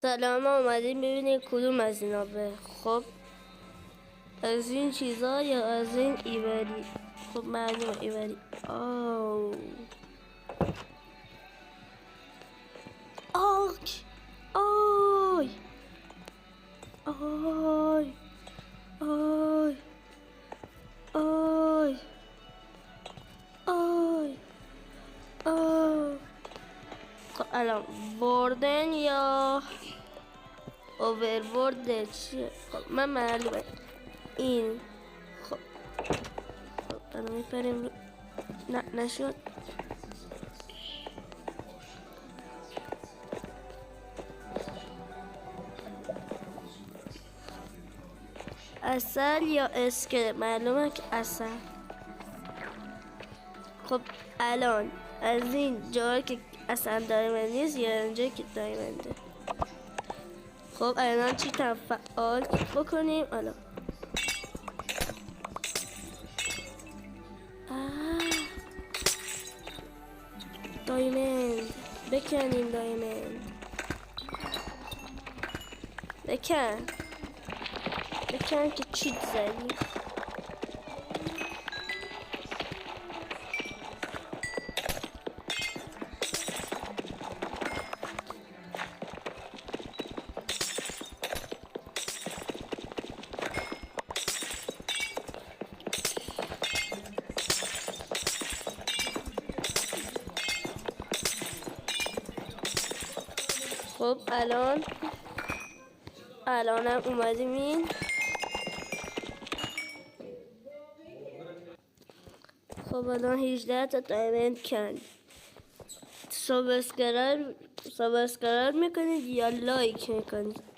سلام، ما اومدیم ببینیم کدوم از اینا به خب از این چیزا یا از این ایوری. خب معلومه ایوری. آک آی آی آی آی آی آی. خب الان بردن یا اووربورد چیه؟ خب من معلومه این. خب الان میپریم رو. نه نشد. اصل یا اسکله؟ معلومه که اصل. خب الان از این جایی که اصلا دایمند نیست یا اینجایی که دایمنده. خب الان چی تفعال بکنیم الان؟ دایمند بکنیم، دایمند بکن که چیت زدی. خب الانم اومدیم این. خب الان 18 تا دایمند کن. سابسکرایب میکنید یا لایک میکنید؟